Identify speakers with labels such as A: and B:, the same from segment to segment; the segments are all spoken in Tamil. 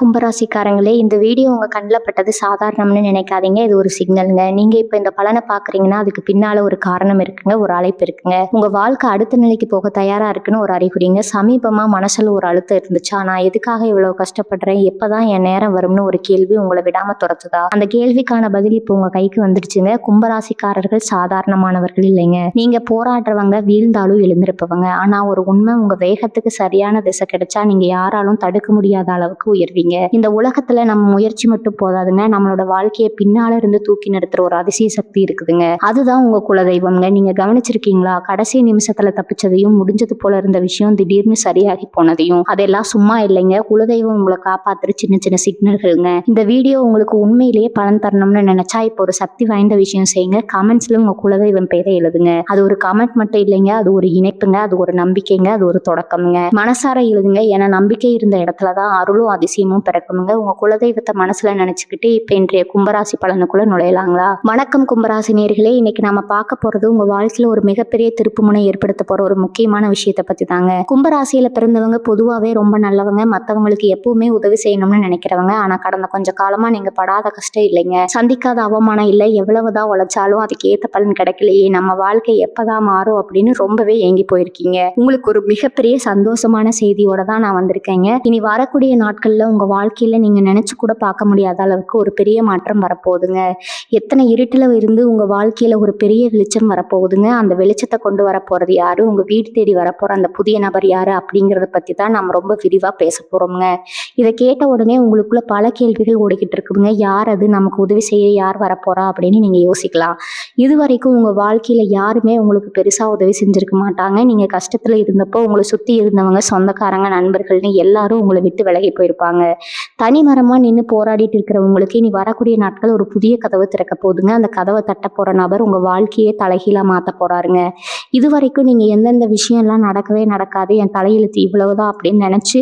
A: கும்பராசிக்காரங்களே, இந்த வீடியோ உங்க கண்ல பட்டது சாதாரணம்னு நினைக்காதீங்க. இது ஒரு சிக்னலுங்க. நீங்க இப்ப இந்த பலனை பார்க்குறீங்கன்னா, அதுக்கு பின்னால ஒரு காரணம் இருக்குங்க. ஒரு அழைப்பு இருக்குங்க. உங்க வாழ்க்கை அடுத்த நிலைக்கு போக தயாரா இருக்குன்னு ஒரு அறிகுறிங்க. சமீபமா மனசுல ஒரு அழுத்தம் இருந்துச்சா? நான் எதுக்காக இவ்வளவு கஷ்டப்படுறேன்? எப்பதான் என் நேரம் வரும்னு ஒரு கேள்வி உங்கள விடாம துரத்துதா? அந்த கேள்விக்கான பதில் இப்ப உங்க கைக்கு வந்துடுச்சுங்க. கும்பராசிக்காரர்கள் சாதாரணமானவர்கள் இல்லைங்க. நீங்க போராடுறவங்க, வீழ்ந்தாலும் எழுந்திருப்பவங்க. ஆனா ஒரு உண்மை, உங்க வேகத்துக்கு சரியான திசை கிடைச்சா நீங்க யாராலும் தடுக்க முடியாத அளவுக்கு உயர்வீங்க. இந்த உலகத்துல நம்ம முயற்சி மட்டும் போதாதுங்க. நம்மளோட வாழ்க்கையை பின்னால இருந்து தூக்கி நிறுத்துற ஒரு அதிசய சக்தி இருக்குதுங்க. அதுதான் உங்க குலதெய்வம்ங்க. நீங்க கவனிச்சிருக்கீங்களா? கடைசி நிமிஷத்துல தப்பிச்சதையும், முடிஞ்சது போல இருந்த விஷயம் திடீர்னு சரியாகி போனதையும். அதெல்லாம் சும்மா இல்லைங்க. குலதெய்வம் உங்களை காப்பாத்துற சின்ன சின்ன சிக்னல்கள்ங்க. இந்த வீடியோ உங்களுக்கு உண்மையிலேயே பலன் தரணும்னு நினைச்சா இப்போ ஒரு சக்தி வாய்ந்த விஷயம் செய்யுங்க. கமெண்ட்ஸ்ல உங்க குலதெய்வம் பேரை எழுதுங்க. அது ஒரு கமெண்ட் மட்டும் இல்லைங்க, அது ஒரு இணைப்புங்க, அது ஒரு நம்பிக்கைங்க, அது ஒரு தொடக்கம்ங்க. மனசார எழுதுங்க. ஏன்னா நம்பிக்கை இருந்த இடத்துலதான் அருளும் அதிசயமும் பிறக்கணுங்க. உங்க குலதெய்வத்தை மனசுல நினைச்சுக்கிட்டு இப்ப இன்றைய கும்பராசி பலனுக்குள்ள நுழையலாங்களா? வணக்கம் கும்பராசி நேயர்களே. இன்னைக்கு நாம பார்க்க போறது உங்க வாழ்க்கையில ஒரு மிகப்பெரிய திருப்புமுனை ஏற்படுத்த போற ஒரு முக்கியமான விஷயத்தை பத்தி தாங்க. கும்பராசியில பிறந்தவங்க பொதுவாவே ரொம்ப நல்லவங்க. மத்தவங்களுக்கு எப்பவுமே உதவி செய்யணும்னு நினைக்கிறவங்க. ஆனா கடந்த கொஞ்ச காலமா நீங்க படாத கஷ்டம் இல்லைங்க, சந்திக்காத அவமானம் இல்லை, எவ்வளவுதான் உழைச்சாலும் அதுக்கு ஏத்த பலன் கிடைக்கலையே, நம்ம வாழ்க்கை எப்பதான் மாறும் அப்படின்னு ரொம்பவே ஏங்கி போயிருக்கீங்க. உங்களுக்கு ஒரு மிகப்பெரிய சந்தோஷமான செய்தியோட தான் நான் வந்திருக்கேங்க. இனி வரக்கூடிய நாட்கள்ல உங்க வாழ்க்கையில நீங்க நினைச்சு கூட பார்க்க முடியாத அளவுக்கு ஒரு பெரிய மாற்றம் வரப்போகுதுங்க. எத்தனை இருட்டுல இருந்து உங்க வாழ்க்கையில ஒரு பெரிய வெளிச்சம் வரப்போகுதுங்க. அந்த வெளிச்சத்தை கொண்டு வர போறது யாரு, உங்க வீடு தேடி வரப்போற அந்த புதிய நபர் யாரு அப்படிங்கறத பத்தி தான் நம்ம ரொம்ப விரிவா பேச போறோம்ங்க. இதை கேட்ட உடனே உங்களுக்குள்ள பல கேள்விகள் ஓடிக்கிட்டு இருக்குங்க. யார் அது, நமக்கு உதவி செய்ய யார் வரப்போறா அப்படின்னு நீங்க யோசிக்கலாம். இது வரைக்கும் உங்க வாழ்க்கையில யாருமே உங்களுக்கு பெருசா உதவி செஞ்சிருக்க மாட்டாங்க. நீங்க கஷ்டத்துல இருந்தப்போ உங்களை சுத்தி இருந்தவங்க, சொந்தக்காரங்க, நண்பர்கள்னு எல்லாரும் உங்களை விட்டு விலகி போயிருப்பாங்க. தனிமரமா நின்று போராடிட்டு இருக்கிறவங்களுக்கு இனி வரக்கூடிய நாட்கள் ஒரு புதிய கதவு திறக்க போகுதுங்க. அந்த கதவை தட்ட போற நபர் உங்க வாழ்க்கையே தலைகீழா மாத்த போறாருங்க. இது வரைக்கும் நீங்க எந்தெந்த விஷயம் எல்லாம் நடக்கவே நடக்காது, என் தலையெழுத்து இவ்வளவுதான் அப்படின்னு நினைச்சு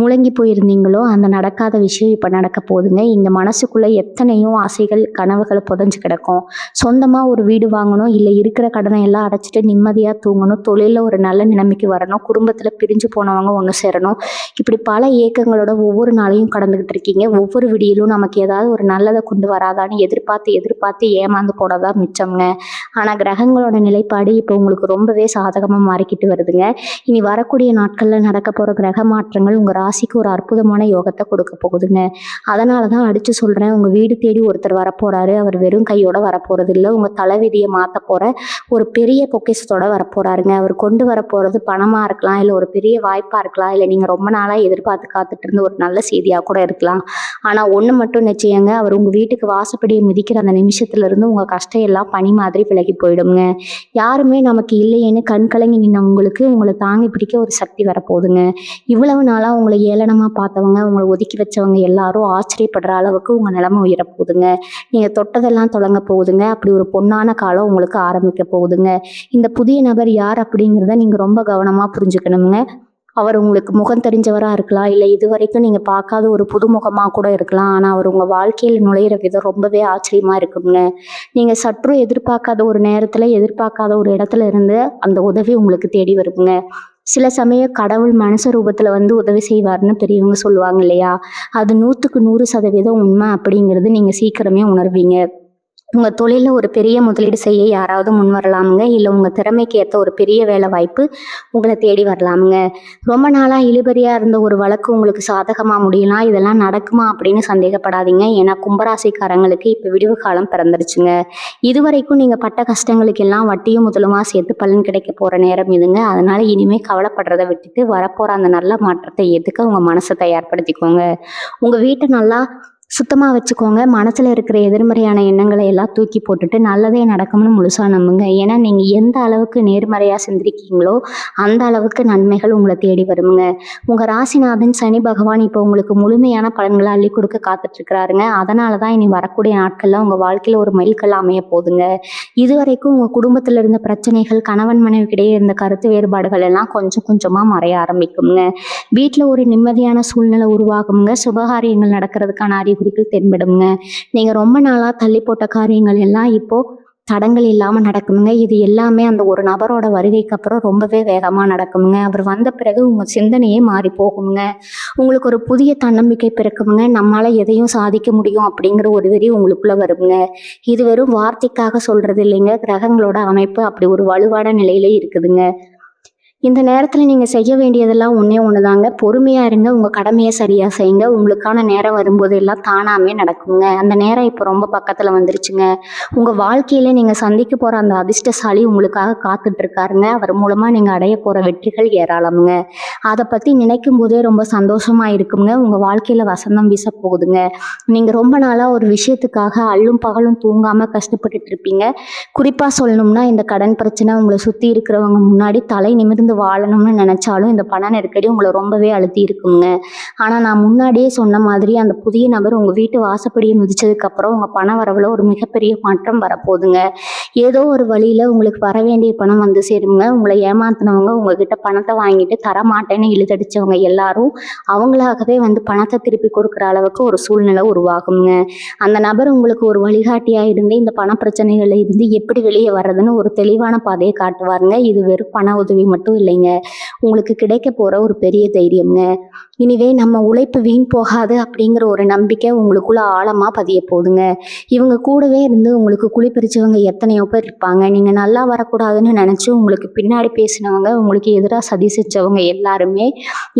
A: முழங்கி போயிருந்தீங்களோ, அந்த நடக்காத விஷயம் இப்ப நடக்க போகுதுங்க. இங்க மனசுக்குள்ள எத்தனையோ ஆசைகள், கனவுகள் புதைஞ்சு கிடக்கும். சொந்தமா ஒரு வீடு வாங்கணும், இல்ல இருக்கிற கடனை எல்லாம் அடைச்சிட்டு நிம்மதியா தூங்கணும், தொழில ஒரு நல்ல நிலைமைக்கு வரணும், குடும்பத்துல பிரிஞ்சு போனவங்க ஒண்ணு சேரணும், இப்படி பல ஏக்கங்களோட ஒவ்வொரு நாளையும் கடந்துகிட்டு இருக்கீங்க. ஒவ்வொரு விடியிலும் நமக்கு ஏதாவது ஒரு நல்லதை கொண்டு வராதான்னு எதிர்பார்த்து எதிர்பார்த்து ஏமாந்து போனதான் மிச்சம்ங்க. ஆனா கிரகங்களோட நிலைப்பாடு இப்ப உங்களுக்கு ரொம்பவே சாதகமா மாறிக்கிட்டு வருதுங்க. இனி வரக்கூடிய நாட்கள்ல நடக்க போற கிரக மாற்றங்கள் உங்க ராசிக்கு ஒரு அற்புதமான யோகத்தை கொடுக்க போகுதுங்க. அதனாலதான் அடிச்சு சொல்றேன், உங்க வீடு தேடி ஒருத்தர் வரப்போறாரு. அவர் வெறும் கையோட வரப்போறது இல்லை, உங்க தலைவிதியை மாத்த போற ஒரு பெரிய பொக்கிஷத்தோட வரப்போறாருங்க. அவர் கொண்டு வரப்போறது பணமா இருக்கலாம், இல்ல ஒரு பெரிய வாய்ப்பா இருக்கலாம், இல்ல நீங்க ரொம்ப நாளா எதிர்பார்த்து காத்துட்டு இருந்த ஒரு நல்ல செய்தியா கூட இருக்கலாம். ஆனா ஒண்ணு மட்டும் நிச்சயங்க, அவர் உங்க வீட்டுக்கு வாசப்படியை மிதிக்கிற அந்த நிமிஷத்துல இருந்து உங்க கஷ்டம் எல்லாம் பனி மாதிரி விலகி போயிடுங்க. யாருமே நமக்கு இல்லையேன்னு கண் கலங்கி நின்ன உங்களுக்கு உங்களை தாங்கி பிடிக்க ஒரு சக்தி வரப்போகுதுங்க. இவ்வளவு நாளா உங்களை ஏளனமா பார்த்தவங்க, உங்களை ஒதுக்கி வச்சவங்க எல்லாரும் ஆச்சரியப்படுற அளவுக்கு உங்க நிலைமை உயர போகுதுங்க. நீங்க தொட்டதெல்லாம் தொடங்க போகுதுங்க. அப்படி ஒரு பொன்னான காலம் உங்களுக்கு ஆரம்பிக்க போகுதுங்க. இந்த புதிய நபர் யார் அப்படிங்கிறத நீங்க ரொம்ப கவனமா புரிஞ்சுக்கணுங்க. அவர் உங்களுக்கு முகம் தெரிஞ்சவரா இருக்கலாம், இல்லை இது வரைக்கும் நீங்க பார்க்காத ஒரு புதுமுகமா கூட இருக்கலாம். ஆனா அவர் உங்க வாழ்க்கையில நுழையிற விதம் ரொம்பவே ஆச்சரியமா இருக்குங்க. நீங்க சற்றும் எதிர்பார்க்காத ஒரு நேரத்துல, எதிர்பார்க்காத ஒரு இடத்துல இருந்து அந்த உதவி உங்களுக்கு தேடி வருங்க. சில சமயம் கடவுள் மனுஷ ரூபத்துல வந்து உதவி செய்வார்னு பெரியவங்க சொல்லுவாங்க இல்லையா? அது 100க்கு 100% உண்மை அப்படிங்கிறது நீங்க சீக்கிரமே உணர்வீங்க. உங்க தொழில ஒரு பெரிய முதலீடு செய்ய யாராவது முன் வரலாமுங்க. இல்ல உங்க திறமைக்கு ஏற்ற ஒரு பெரிய வேலை வாய்ப்பு உங்களை தேடி வரலாமுங்க. ரொம்ப நாளா இழுபறியா இருந்த ஒரு வழக்கு உங்களுக்கு சாதகமா முடியலாம். இதெல்லாம் நடக்குமா அப்படின்னு சந்தேகப்படாதீங்க. ஏன்னா கும்பராசிக்காரங்களுக்கு இப்ப விடிவு காலம் பிறந்துருச்சுங்க. இதுவரைக்கும் நீங்க பட்ட கஷ்டங்களுக்கு எல்லாம் வட்டியும் முதலுமா சேர்த்து பலன் கிடைக்க போற நேரம் இதுங்க. அதனால இனிமே கவலைப்படுறதை விட்டுட்டு வரப்போற அந்த நல்ல மாற்றத்தை ஏத்துக்க உங்க மனசை தயார்படுத்திக்கோங்க. உங்க வீட்டை நல்லா சுத்தமா வச்சுக்கோங்க. மனசுல இருக்கிற எதிர்மறையான எண்ணங்களை எல்லாம் தூக்கி போட்டுட்டு நல்லதே நடக்கும்னு முழுசா நம்புங்க. ஏன்னா நீங்க எந்த அளவுக்கு நேர்மறையா சிந்திருக்கீங்களோ அந்த அளவுக்கு நன்மைகள் உங்களை தேடி வருங்க. உங்க ராசிநாதன் சனி பகவான் இப்போ உங்களுக்கு முழுமையான பலன்களை அள்ளி கொடுக்க காத்துட்டு இருக்கிறாருங்க. அதனாலதான் இனி வரக்கூடிய நாட்கள்ல உங்க வாழ்க்கையில ஒரு மைல்கல் அமைய போகுதுங்க. இதுவரைக்கும் உங்க குடும்பத்துல இருந்த பிரச்சனைகள், கணவன் மனைவிக்கிடையே இருந்த கருத்து வேறுபாடுகள் எல்லாம் கொஞ்சம் கொஞ்சமா மறைய ஆரம்பிக்குங்க. வீட்டுல ஒரு நிம்மதியான சூழ்நிலை உருவாகுங்க. சுபகாரியங்கள் நடக்கிறதுக்கான அறிகுறிகள் தென்படுங்க. நீங்க ரொம்ப நாளா தள்ளி போட்ட காரியங்கள் எல்லாம் இப்போ தடங்கள் இல்லாம நடக்குமுங்க. இது எல்லாமே அந்த ஒரு நபரோட வருகைக்கு அப்புறம் ரொம்பவே வேகமா நடக்குமுங்க. அவர் வந்த பிறகு உங்க சிந்தனையே மாறி போகுமுங்க. உங்களுக்கு ஒரு புதிய தன்னம்பிக்கை பிறக்குமுங்க. நம்மால எதையும் சாதிக்க முடியும் அப்படிங்கிற ஒரு வெறி உங்களுக்குள்ள வருமுங்க. இது வெறும் வார்த்தைக்காக சொல்றது இல்லைங்க. கிரகங்களோட அமைப்பு அப்படி ஒரு வலுவான நிலையில இருக்குதுங்க. இந்த நேரத்துல நீங்க செய்ய வேண்டியதெல்லாம் ஒண்ணே ஒண்ணுதாங்க. பொறுமையா இருங்க. உங்க கடமைய சரியா செய்யுங்க. உங்களுக்கான நேரம் வரும்போது எல்லாம் தானாமே நடக்குங்க. அந்த நேரம் இப்ப ரொம்ப பக்கத்துல வந்துருச்சுங்க. உங்க வாழ்க்கையில நீங்க சந்திக்க போற அந்த அதிர்ஷ்டசாலி உங்களுக்காக காத்துட்டு இருக்காருங்க. அவர் மூலமா நீங்க அடைய போற வெற்றிகள் ஏராளம்ங்க. அத பத்தி நினைக்கும் போதே ரொம்ப சந்தோஷமா இருக்குங்க. உங்க வாழ்க்கையில வசந்தம் வீச போகுதுங்க. நீங்க ரொம்ப நாளா ஒரு விஷயத்துக்காக அல்லும் பகலும் தூங்காம கஷ்டப்பட்டுட்டு இருப்பீங்க. குறிப்பா சொல்லணும்னா இந்த கடன் பிரச்சனை உங்களை சுத்தி இருக்கிறவங்க முன்னாடி தலை நிமிர்ந்து வாழணும்னு நினைச்சாலும் இந்த பண நெருக்கடி உங்களை ரொம்பவே அழுத்தி இருக்குங்க. ஆனா நான் முன்னாடியே சொன்ன மாதிரி அந்த புதிய நபர் உங்க வீட்டு வாசப்படியை மிதிச்சதுக்கு அப்புறம் உங்க பண வரவுல ஒரு மிகப்பெரிய மாற்றம் வரப்போகுதுங்க. ஏதோ ஒரு வழியில உங்களுக்கு வர வேண்டிய பணம் வந்து சேருங்க. உங்களை ஏமாத்தினவங்க உங்ககிட்ட பணத்தை வாங்கிட்டு தரமாட்டேன்னு இழுத்தடிச்சவங்க எல்லாரும் அவங்களாகவே வந்து பணத்தை திருப்பி கொடுக்குற அளவுக்கு ஒரு சூழ்நிலை உருவாகுங்க. அந்த நபர் உங்களுக்கு ஒரு வழிகாட்டியா இருந்து இந்த பண பிரச்சனைகள்ல இருந்து எப்படி வெளியே வர்றதுன்னு ஒரு தெளிவான பாதையை காட்டுவாருங்க. இது வெறும் பண உதவி மட்டும் இல்லைங்க. உங்களுக்கு கிடைக்க போற ஒரு பெரிய தைரியம்ங்க. இனிவே நம்ம உழைப்பு வீண் போகாது அப்படிங்கிற ஒரு நம்பிக்கை உங்களுக்குள்ள ஆழமா பதிய போகுதுங்க. இவங்க கூடவே இருந்து உங்களுக்கு குழி பறிச்சவங்க எத்தனையோ பேர் இருப்பாங்க. நீங்க நல்லா வரக்கூடாதுன்னு நினைச்சு உங்களுக்கு பின்னாடி பேசினவங்க, உங்களுக்கு எதிராக சதி செஞ்சவங்க எல்லாருமே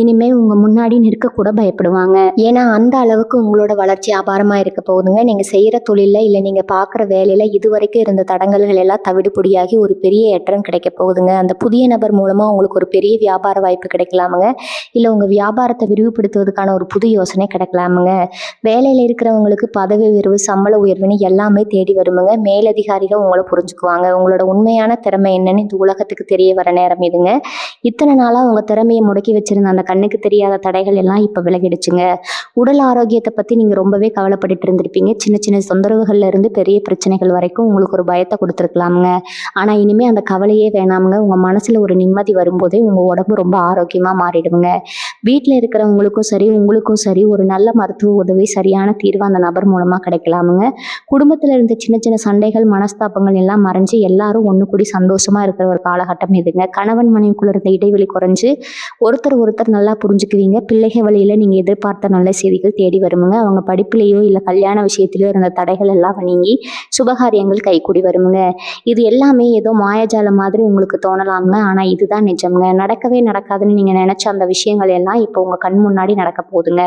A: இனிமே உங்க முன்னாடி நிற்க கூட பயப்படுவாங்க. ஏன்னா அந்த அளவுக்கு உங்களோட வளர்ச்சி அபாரமா இருக்க போகுதுங்க. நீங்க செய்யற தொழில இல்ல நீங்க பாக்குற வேலையில இதுவரைக்கும் இருந்த தடங்கல்கள் எல்லாம் தவிடுபொடியாகி ஒரு பெரிய ஏற்றம் கிடைக்க போகுதுங்க. அந்த புதிய நபர் மூலமா உங்களுக்கு ஒரு பெரிய வியாபார வாய்ப்பு கிடைக்கலாமுங்க. இல்ல உங்க வியாபாரத்தை விரிவுபடுத்துவதற்கான ஒரு புது யோசனை கிடைக்கலாமுங்க. வேலையில இருக்கிறவங்களுக்கு பதவி உயர்வு, சம்பள உயர்வுன்னு எல்லாமே தேடி வருமுங்க. மேலதிகாரிகள் உங்களை புரிஞ்சுக்குவாங்க. உங்களோட உண்மையான திறமை என்னன்னு இந்த உலகத்துக்கு தெரிய வர நேரம் இதுங்க. இத்தனை நாளா உங்க திறமையை முடக்கி வச்சிருந்த அந்த கண்ணுக்கு தெரியாத தடைகள் எல்லாம் இப்ப விலகிடுச்சுங்க. உடல் ஆரோக்கியத்தை பத்தி நீங்க ரொம்பவே கவலைப்பட்டுட்டு இருந்திருப்பீங்க. சின்ன சின்ன தொந்தரவுகள்ல இருந்து பெரிய பிரச்சனைகள் வரைக்கும் உங்களுக்கு ஒரு பயத்தை கொடுத்துருக்கலாமுங்க. ஆனா இனிமே அந்த கவலையே வேணாமுங்க. உங்க மனசுல ஒரு நிம்மதி வரும்போதே உங்க உடம்பு ரொம்ப ஆரோக்கியமா மாறிடுங்க. வீட்டில் இருக்கிறவங்களுக்கும் சரி உங்களுக்கும் சரி ஒரு நல்ல மருத்துவ உதவி, சரியான தீர்வு அந்த நபர் மூலமா கிடைக்கலாமுங்க. குடும்பத்துல இருந்த சின்ன சின்ன சண்டைகள், மனஸ்தாபங்கள் எல்லாம் மறைஞ்சு எல்லாரும் ஒண்ணு கூடி சந்தோஷமா இருக்கிற ஒரு காலகட்டம் இதுங்க. கணவன் மனைவிக்குள்ள இருந்த இடைவெளி குறைஞ்சு ஒருத்தர் நல்லா புரிஞ்சுக்குவீங்க. பிள்ளைகள் வழியில நீங்க எதிர்பார்த்த நல்ல செய்திகள் தேடி வருமுங்க. அவங்க படிப்புலையோ இல்ல கல்யாண விஷயத்திலயோ இருந்த தடைகள் எல்லாம் நீங்கி சுபகாரியங்கள் கைகூடி வருமுங்க. இது எல்லாமே ஏதோ மாயாஜாலம் மாதிரி உங்களுக்கு தோணலாம்ங்க. ஆனா இதுதான் நிஜம்ங்க. நடக்கவே நடக்காதுன்னு நீங்க நினைச்ச அந்த விஷயங்கள் எல்லாம் இப்போ உங்க கண் முன்னாடி நடக்க போகுதுங்க.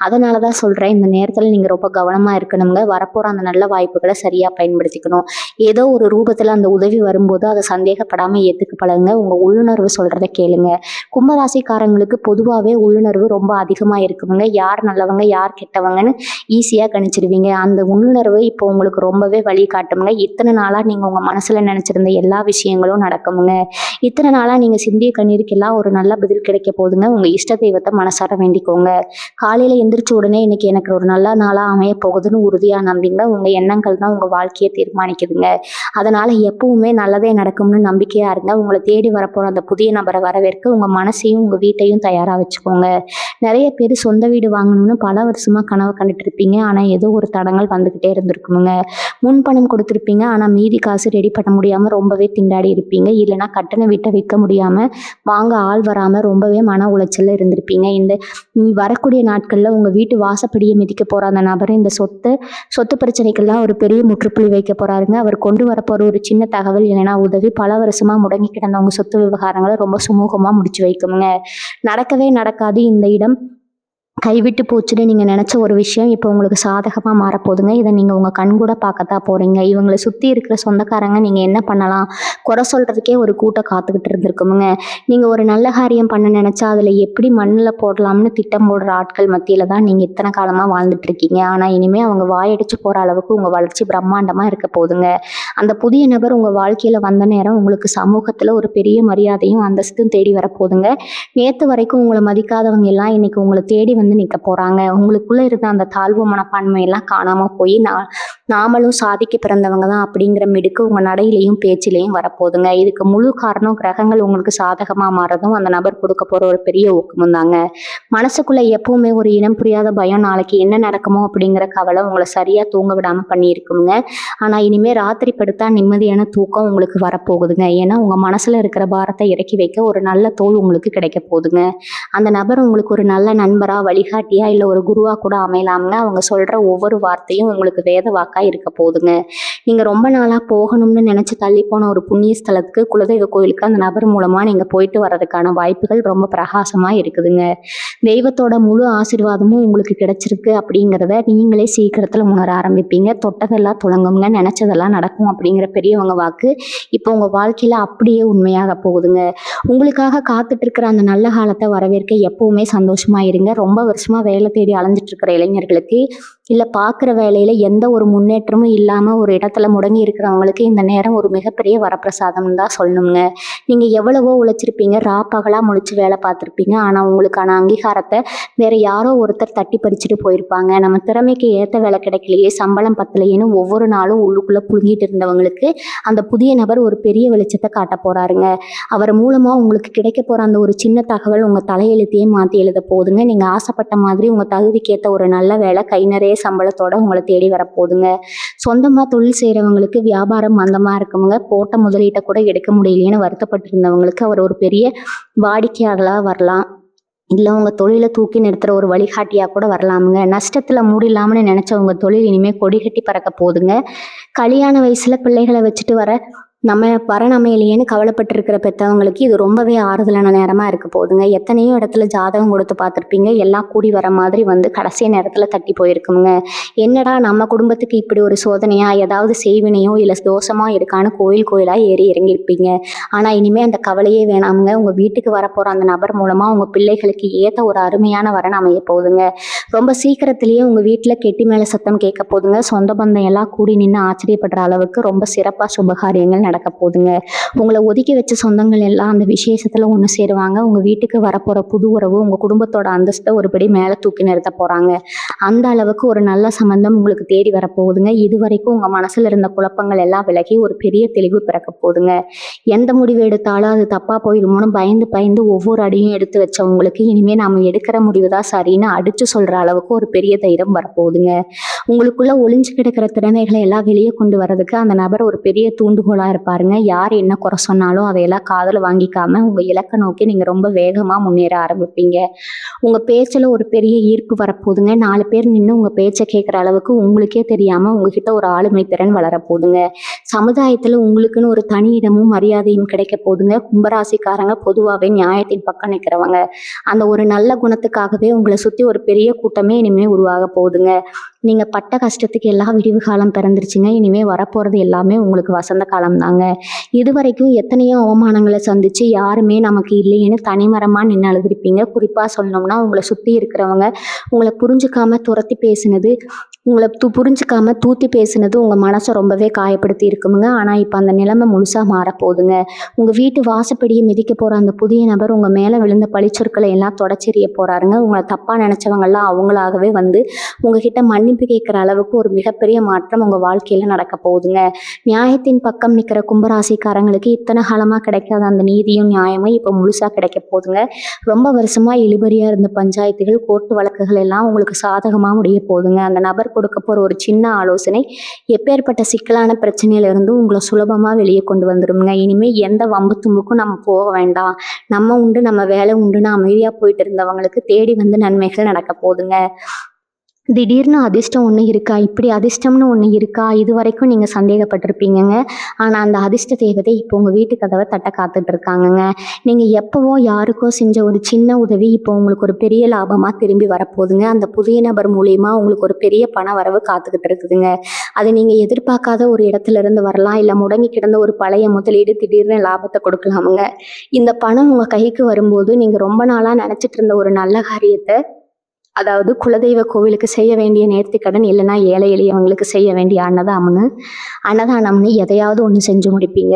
A: அதனாலதான் சொல்றேன், இந்த நேரத்துல நீங்க ரொம்ப கவனமா இருக்கணுங்க. வரப்போற அந்த நல்ல வாய்ப்புகளை சரியா பயன்படுத்திக்கணும். ஏதோ ஒரு ரூபத்துல அந்த உதவி வரும்போது அதை சந்தேகப்படாம ஏத்துக்க பழகுங்க. உங்க உள்ளுணர்வு சொல்றதை கேளுங்க. கும்பராசிக்காரங்களுக்கு பொதுவாகவே உள்ளுணர்வு ரொம்ப அதிகமா இருக்குதுங்க. யார் நல்லவங்க யார் கெட்டவங்கன்னு ஈஸியா கணிச்சிருவீங்க. அந்த உள்ளுணர்வு இப்போ உங்களுக்கு ரொம்பவே வழி காட்டுமுங்க. இத்தனை நாளா நீங்க உங்க மனசுல நினைச்சிருந்த எல்லா விஷயங்களும் நடக்குமுங்க. இத்தனை நாளா நீங்க சிந்திய கண்ணீருக்கெல்லாம் ஒரு நல்ல பதில் கிடைக்க போகுதுங்க. உங்க இஷ்ட தெய்வத்தை மனசார வேண்டிக்கோங்க. காலையில எந்திரிச்ச உடனே இன்னைக்கு எனக்கு ஒரு நல்ல நாளா அமைய போகுதுன்னு உறுதியா நம்பிங்க. உங்க எண்ணங்கள் தான் உங்க வாழ்க்கையை தீர்மானிக்குதுங்க. அதனால எப்பவுமே நல்லதே நடக்கும்னு நம்பிக்கையா இருங்க. உங்களை தேடி வரப்போற அந்த புதிய நபரை வரவேற்க உங்க மனசையும் உங்க வீட்டையும் தயாரா வச்சுக்கோங்க. நிறைய பேர் சொந்த வீடு வாங்கணும்னு பல வருஷமா கனவு கண்டுட்டு இருப்பீங்க. ஆனா ஏதோ ஒரு தடங்கள் வந்துகிட்டே இருந்திருக்குமுங்க. முன்பணம் கொடுத்துருப்பீங்க. ஆனா மீதி காசு ரெடி பண்ண முடியாம ரொம்பவே திண்டாடி இருப்பீங்க. இல்லைன்னா கட்டண வீட்டை விற்க முடியாம வாங்க ஆள் வராம ரொம்பவே மன உளைச்சல்ல இருந்திருப்பீங்க. இந்த வரக்கூடிய நாட்கள்ல உங்க வீட்டு வாசப்படியை மிதிக்க போற அந்த நபர் இந்த சொத்து பிரச்சனைக்கெல்லாம் ஒரு பெரிய முற்றுப்புள்ளி வைக்க போறாருங்க. அவர் கொண்டு வரப்போற ஒரு சின்ன தகவல் இல்லைன்னா உதவி பல வருஷமா முடங்கி கிடந்த உங்க சொத்து விவகாரங்களை ரொம்ப சுமூகமா முடிச்சு வைக்குமுங்க. நடக்கவே நடக்காது இந்த இடம் கைவிட்டு போச்சுன்னு நீங்க நினைச்ச ஒரு விஷயம் இப்போ உங்களுக்கு சாதகமா மாறப்போகுதுங்க. இதை நீங்க உங்க கண் கூட பார்க்கத்தான் போறீங்க. இவங்களை சுத்தி இருக்கிற சொந்தக்காரங்க நீங்க என்ன பண்ணலாம் குறை சொல்றதுக்கே ஒரு கூட்டம் காத்துக்கிட்டு இருந்திருக்குமுங்க. நீங்க ஒரு நல்ல காரியம் பண்ண நினைச்சா அதுல எப்படி மண்ணில் போடலாம்னு திட்டம் போடுற ஆட்கள் மத்தியில தான் நீங்க இத்தனை காலமா வாழ்ந்துட்டு இருக்கீங்க. ஆனா இனிமே அவங்க வாயடிச்சு போற அளவுக்கு உங்க வளர்ச்சி பிரம்மாண்டமா இருக்க போகுதுங்க. அந்த புதிய நபர் உங்க வாழ்க்கையில வந்த நேரம் உங்களுக்கு சமூகத்துல ஒரு பெரிய மரியாதையும் அந்தஸ்தும் தேடி வரப்போகுதுங்க. நேத்து வரைக்கும் உங்களை மதிக்காதவங்க எல்லாம் இன்னைக்கு உங்களை தேடி வந்து நிற்க போறாங்க. உங்களுக்குள்ள இருந்த அந்த தாழ்வு மனப்பான்மை எல்லாம் காணாம போய் நாமளும் சாதிக்க பிறந்தவங்க தான் அப்படிங்கிற மிடுக்கு உங்கள் நடையிலையும் பேச்சிலையும் வரப்போகுதுங்க. இதுக்கு முழு காரணம் கிரகங்கள் உங்களுக்கு சாதகமாக மாறதும் அந்த நபர் கொடுக்க போகிற ஒரு பெரிய ஊக்கமும் தாங்க. மனசுக்குள்ள எப்பவுமே ஒரு இனம் புரியாத பயம், நாளைக்கு என்ன நடக்குமோ அப்படிங்கிற கவலை உங்களை சரியாக தூங்க விடாமல் பண்ணியிருக்குங்க. ஆனால் இனிமேல் ராத்திரி படுத்தா நிம்மதியான தூக்கம் உங்களுக்கு வரப்போகுதுங்க. ஏன்னா உங்கள் மனசில் இருக்கிற பாரத்தை இறக்கி வைக்க ஒரு நல்ல தோல் உங்களுக்கு கிடைக்க போகுதுங்க. அந்த நபர் உங்களுக்கு ஒரு நல்ல நண்பரா, வழிகாட்டியா, இல்லை ஒரு குருவா கூட அமையலாம்ங்க. அவங்க சொல்கிற ஒவ்வொரு வார்த்தையும் உங்களுக்கு வேத வாக்காக இருக்க போகுதுங்க. நீங்கள் ரொம்ப நாளாக போகணும்னு நினச்சி தள்ளி போன ஒரு புண்ணிய ஸ்தலத்துக்கு, குலதெய்வ கோயிலுக்கு அந்த நபர் மூலமாக நீங்கள் போயிட்டு வர்றதுக்கான வாய்ப்புகள் ரொம்ப பிரகாசமாக இருக்குதுங்க. தெய்வத்தோட முழு ஆசீர்வாதமும் உங்களுக்கு கிடைச்சிருக்கு அப்படிங்கிறத நீங்களே சீக்கிரத்தில் உணர ஆரம்பிப்பீங்க. தொட்டதெல்லாம் துலங்குங்க, நினச்சதெல்லாம் நடக்கும் அப்படிங்கிற பெரியவங்க வாக்கு இப்போ உங்கள் வாழ்க்கையில் அப்படியே உண்மையாக போகுதுங்க. உங்களுக்காக காத்துட்டு இருக்கிற அந்த நல்ல காலத்தை வரவேற்க எப்பவுமே சந்தோஷமா இருங்க. ரொம்ப வருஷமா வேலை தேடி அலைஞ்சிட்டு இருக்கிற இளைஞர்களுக்கு, இல்லை பார்க்குற வேலையில் எந்த ஒரு முன்னேற்றமும் இல்லாமல் ஒரு இடத்துல முடங்கி இருக்கிறவங்களுக்கு இந்த நேரம் ஒரு மிகப்பெரிய வரப்பிரசாதம்னு தான் சொல்லணுங்க. நீங்கள் எவ்வளவோ உழைச்சிருப்பீங்க, பகலாக முழிச்சு வேலை பார்த்துருப்பீங்க. ஆனால் உங்களுக்கான அங்கீகாரத்தை வேற யாரோ ஒருத்தர் தட்டி பறிச்சுட்டு போயிருப்பாங்க. நம்ம திறமைக்கு ஏற்ற வேலை கிடைக்கலையே, சம்பளம் பத்தலையேன்னு ஒவ்வொரு நாளும் உள்ளுக்குள்ளே புழுங்கிட்டு இருந்தவங்களுக்கு அந்த புதிய நபர் ஒரு பெரிய வெளிச்சத்தை காட்ட போகிறாருங்க. அவர் மூலமாக உங்களுக்கு கிடைக்க போகிற அந்த ஒரு சின்ன தகவல் உங்கள் தலையெழுத்தையே மாற்றி எழுத போகுதுங்க. நீங்கள் ஆசைப்பட்ட மாதிரி உங்கள் தகுதிக்கேற்ற ஒரு நல்ல வேலை கை நிறைய சம்பளத்தோட உங்களை தேடி வரப்போகுதுங்க. சொந்தமாக தொழில் செய்கிறவங்களுக்கு வியாபாரம் மந்தமாக இருக்குங்க. போட்ட முதலீட்டை கூட எடுக்க முடியலையேன்னு வருத்தப்பட்டு இருந்தவங்களுக்கு அவர் ஒரு பெரிய வாடிக்கையாளராக வரலாம். இல்லை உங்கள் தொழிலை தூக்கி நிறுத்துகிற ஒரு வழிகாட்டியாக கூட வரலாமுங்க. நஷ்டத்தில் மூடில்லாமன்னு நினச்ச உங்கள் தொழில் இனிமேல் கொடி கட்டி பறக்க போகுதுங்க. கல்யாண வயசில் பிள்ளைகளை வச்சுட்டு நம்ம அமையலையேன்னு கவலைப்பட்டிருக்கிற பெற்றவங்களுக்கு இது ரொம்பவே ஆறுதலான நேரமாக இருக்க போகுதுங்க. எத்தனையோ இடத்துல ஜாதகம் கொடுத்து பார்த்துருப்பீங்க, எல்லாம் கூடி வர மாதிரி கடைசி நேரத்தில் தட்டி போயிருக்குங்க. என்னடா நம்ம குடும்பத்துக்கு இப்படி ஒரு சோதனையா, ஏதாவது செய்வினையோ இல்லை தோஷமா இருக்கான்னு கோயிலாக ஏறி இறங்கியிருப்பீங்க. ஆனால் இனிமேல் அந்த கவலையே வேணாமுங்க. உங்கள் வீட்டுக்கு வரப்போகிற அந்த நபர் மூலமாக உங்கள் பிள்ளைகளுக்கு ஏற்ற ஒரு அருமையான வரன் அமைய போகுதுங்க. ரொம்ப சீக்கிரத்திலேயே உங்கள் வீட்டில் கெட்டி மேலே சத்தம் கேட்க போகுதுங்க. சொந்த பந்தம் எல்லாம் கூடி நின்று ஆச்சரியப்படுற அளவுக்கு ரொம்ப சிறப்பாக சுபகாரியங்கள் நடக்க போகுதுங்க. உங்களை ஒதுக்கி வச்ச சொந்தங்கள் எல்லாம் அந்த விசேஷத்துல ஒன்று சேருவாங்க. உங்க வீட்டுக்கு வரப்போற புது உறவு உங்க குடும்பத்தோட அந்தஸ்தை ஒருபடி மேலே தூக்கி நிறுத்த போறாங்க. அந்த அளவுக்கு ஒரு நல்ல சம்பந்தம் உங்களுக்கு தேடி வரப்போகுதுங்க. இது வரைக்கும் உங்க மனசுல இருந்த குழப்பங்கள் எல்லாம் விலகி ஒரு பெரிய தெளிவு பிறக்க போகுதுங்க. எந்த முடிவு எடுத்தாலும் அது தப்பா போயிடுமோன்னு பயந்து ஒவ்வொரு அடியும் எடுத்து வச்சவங்களுக்கு இனிமே நாம எடுக்கிற முடிவு தான் சரின்னு அடிச்சு சொல்ற அளவுக்கு ஒரு பெரிய தைரியம் வரப்போகுதுங்க. உங்களுக்குள்ள ஒளிஞ்சு கிடக்கிற திறமைகளை எல்லாம் வெளியே கொண்டு வர்றதுக்கு அந்த நபர் ஒரு பெரிய தூண்டுகோலா இருப்பாருங்க. யார் என்ன குறை சொன்னாலும் அதையெல்லாம் காதில் வாங்கிக்காம உங்க இலக்கை நோக்கி நீங்க ரொம்ப வேகமா முன்னேற ஆரம்பிப்பீங்க. உங்க பேச்சுல ஒரு பெரிய ஈர்ப்பு வரப்போகுதுங்க. 4 பேர் நின்று உங்க பேச்சை கேட்குற அளவுக்கு உங்களுக்கே தெரியாம உங்ககிட்ட ஒரு ஆளுமை திறன் வளரப்போகுதுங்க. சமுதாயத்துல உங்களுக்குன்னு ஒரு தனி இடமும் மரியாதையும் கிடைக்க போகுதுங்க. கும்பராசிக்காரங்க பொதுவாகவே நியாயத்தின் பக்கம் நிற்கிறவங்க. அந்த ஒரு நல்ல குணத்துக்காகவே உங்களை சுத்தி ஒரு பெரிய கூட்டமே இனிமே உருவாக போகுதுங்க. நீங்க பட்ட கஷ்டத்துக்கு எல்லாம் விடிவு காலம் பிறந்துருச்சுங்க. இனிமே வரப்போறது எல்லாமே உங்களுக்கு வசந்த காலம் தாங்க. இதுவரைக்கும் எத்தனையோ அவமானங்களை சந்திச்சு யாருமே நமக்கு இல்லையேன்னு தனிமரமா நின்று அழுதுருப்பீங்க. குறிப்பா சொல்லணும்னா உங்களை சுத்தி இருக்கிறவங்க உங்களை புரிஞ்சுக்காம துரத்தி பேசினது, உங்களை புரிஞ்சுக்காம தூத்தி பேசினது உங்க மனசை ரொம்பவே காயப்படுத்தி இருக்குமுங்க. ஆனா இப்ப அந்த நிலைமை முழுசா மாறப்போகுதுங்க. உங்க வீட்டு வாசப்படியை மிதிக்க போற அந்த புதிய நபர் உங்க மேல விழுந்த பழிச்சொற்களை எல்லாம் தொடச்செறிய போறாருங்க. உங்களை தப்பா நினைச்சவங்க எல்லாம் அவங்களாகவே உங்ககிட்ட மன்னிப்பு கேட்கிற அளவுக்கு ஒரு மிகப்பெரிய மாற்றம் உங்க வாழ்க்கையில நடக்க போகுதுங்க. நியாயத்தின் பக்கம் நிற்கிற கும்பராசிக்காரங்களுக்கு இத்தனை காலமா கிடைக்காத அந்த நீதியும் நியாயமும் இப்ப முழுசா கிடைக்க போகுதுங்க. ரொம்ப வருஷமா இழுபறியா இருந்த பஞ்சாயத்துகள், கோர்ட்டு வழக்குகள் எல்லாம் உங்களுக்கு சாதகமா முடிய போகுதுங்க. அந்த நபர் கொடுக்க போற ஒரு சின்ன ஆலோசனை எப்பேற்பட்ட சிக்கலான பிரச்சனையில இருந்து உங்களை சுலபமா வெளியே கொண்டு வந்துருங்க. இனிமே எந்த வம்பு தும்புக்கும் நம்ம போக வேண்டாம், நம்ம உண்டு நம்ம வேலை உண்டுன்னு அமைதியா போயிட்டு இருந்தவங்களுக்கு தேடி நன்மைகள் நடக்க போகுதுங்க. திடீர்னு அதிர்ஷ்டம் ஒன்று இருக்கா, இப்படி அதிர்ஷ்டம்னு ஒன்று இருக்கா, இது வரைக்கும் நீங்கள் சந்தேகப்பட்டிருப்பீங்கங்க. ஆனால் அந்த அதிர்ஷ்ட தேவதை இப்போ உங்கள் வீட்டு கதவை தட்ட காத்துட்டு இருக்காங்கங்க. நீங்கள் எப்போவோ யாருக்கோ செஞ்ச ஒரு சின்ன உதவி இப்போ உங்களுக்கு ஒரு பெரிய லாபமாக திரும்பி வரப்போகுதுங்க. அந்த புதிய நபர் மூலியமா உங்களுக்கு ஒரு பெரிய பண வரவு காத்துக்கிட்டு இருக்குதுங்க. அது நீங்கள் எதிர்பார்க்காத ஒரு இடத்துல இருந்து வரலாம், இல்லை முடங்கி கிடந்த ஒரு பழைய முதலீடு திடீர்னு லாபத்தை கொடுக்கலாமுங்க. இந்த பணம் உங்கள் கைக்கு வரும்போது நீங்கள் ரொம்ப நாளாக நினச்சிட்டு இருந்த ஒரு நல்ல காரியத்தை
B: அதாவது குலதெய்வ கோவிலுக்கு செய்ய வேண்டிய நேர்த்திக்கடன், இல்லைன்னா ஏழை எளியவங்களுக்கு செய்ய வேண்டிய அன்னதானம்னு எதையாவது ஒன்று செஞ்சு முடிப்பீங்க.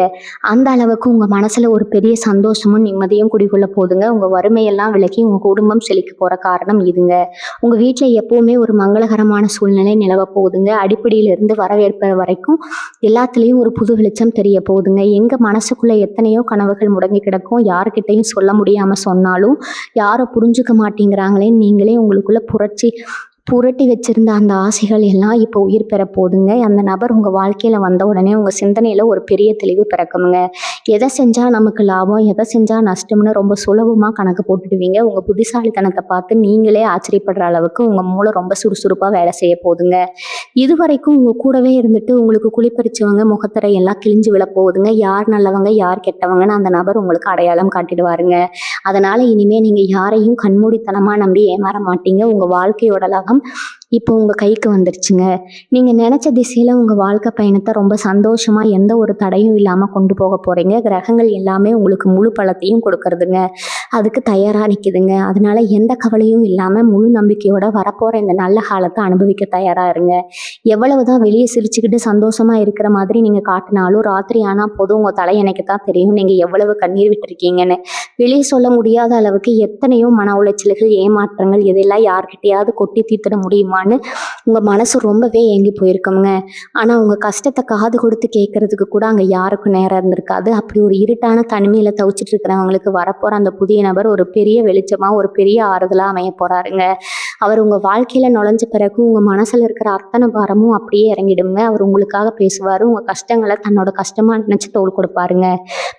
B: அந்த அளவுக்கு உங்கள் மனசில் ஒரு பெரிய சந்தோஷமும் நிம்மதியும் குடிகொள்ள போதுங்க. உங்கள் வறுமையெல்லாம் விலக்கி உங்கள் குடும்பம் செழிக்க போகிற காரணம் இதுங்க. உங்கள் வீட்டில் எப்போவுமே ஒரு மங்களகரமான சூழ்நிலை நிலவ போகுதுங்க. அடிப்படையிலிருந்து வரவேற்பு வரைக்கும் எல்லாத்துலேயும் ஒரு புது வெளிச்சம் தெரிய போகுதுங்க. எங்கள் மனசுக்குள்ளே எத்தனையோ கனவுகள் முடங்கி கிடக்கும். யாருக்கிட்டையும் சொல்ல முடியாமல் சொன்னாலும் யாரை புரிஞ்சுக்க மாட்டேங்கிறாங்களேன்னு நீங்களே உங்களுக்குள்ள புரட்டி வச்சிருந்த அந்த ஆசைகள் எல்லாம் இப்போ உயிர் பெற போதுங்க. அந்த நபர் உங்கள் வாழ்க்கையில் வந்த உடனே உங்கள் சிந்தனையில் ஒரு பெரிய தெளிவு பிறக்குங்க. எதை செஞ்சால் நமக்கு லாபம், எதை செஞ்சால் நஷ்டம்னு ரொம்ப சுலபமாக கணக்கு போட்டுடுவீங்க. உங்கள் புத்திசாலித்தனத்தை பார்த்து நீங்களே ஆச்சரியப்படுற அளவுக்கு உங்கள் மூளை ரொம்ப சுறுசுறுப்பாக வேலை செய்ய போகுதுங்க. இது வரைக்கும் உங்கள் கூடவே இருந்துட்டு உங்களுக்கு குளிப்பறிச்சவங்க முகத்திரை எல்லாம் கிழிஞ்சு விழ போகுதுங்க. யார் நல்லவங்க யார் கெட்டவங்கன்னு அந்த நபர் உங்களுக்கு அடையாளம் காட்டிடுவாருங்க. அதனால் இனிமேல் நீங்கள் யாரையும் கண்மூடித்தனமாக நம்பி ஏமாற மாட்டீங்க. உங்கள் வாழ்க்கையோட லாபம் இப்போ உங்கள் கைக்கு வந்துருச்சுங்க. நீங்கள் நினச்ச திசையில் உங்கள் வாழ்க்கை பயணத்தை ரொம்ப சந்தோஷமாக எந்த ஒரு தடையும் இல்லாமல் கொண்டு போக போகிறீங்க. கிரகங்கள் எல்லாமே உங்களுக்கு முழு பலத்தையும் கொடுக்கறதுங்க. அதுக்கு தயாராக நிற்குதுங்க. அதனால எந்த கவலையும் இல்லாமல் முழு நம்பிக்கையோட வரப்போகிற இந்த நல்ல காலத்தை அனுபவிக்க தயாராக இருங்க. எவ்வளவு தான் வெளியே சிரிச்சுக்கிட்டு சந்தோஷமாக இருக்கிற மாதிரி நீங்கள் காட்டினாலும் ராத்திரி ஆனால் போதும் உங்கள் தலையணைக்கு தான் தெரியும் நீங்கள் எவ்வளவு கண்ணீர் விட்டுருக்கீங்கன்னு. வெளியே சொல்ல முடியாத அளவுக்கு எத்தனையோ மன உளைச்சல்கள், ஏமாற்றங்கள் இதெல்லாம் யார்கிட்டையாவது கொட்டி தீர்த்திட முடியுமான்னு உங்கள் மனசு ரொம்பவே ஏங்கி போயிருக்குங்க. ஆனால் உங்கள் கஷ்டத்தை காது கொடுத்து கேட்கறதுக்கு கூட அங்கே யாருக்கும் நேரம் இருந்திருக்காது. அப்படி ஒரு இருட்டான தனிமையில் தவிச்சிட்டு இருக்கிறவங்களுக்கு வரப்போகிற அந்த புதிய நபர் ஒரு பெரிய வெளிச்சமாக ஒரு பெரிய ஆறுதலாக அமைய போகிறாருங்க. அவர் உங்கள் வாழ்க்கையில் நுழைஞ்ச பிறகு உங்கள் மனசில் இருக்கிற அத்தனை பாரமும் அப்படியே இறங்கிடுங்க. அவர் உங்களுக்காக பேசுவார். உங்கள் கஷ்டங்களை தன்னோட கஷ்டமாக நினச்சி தோள் கொடுப்பாருங்க.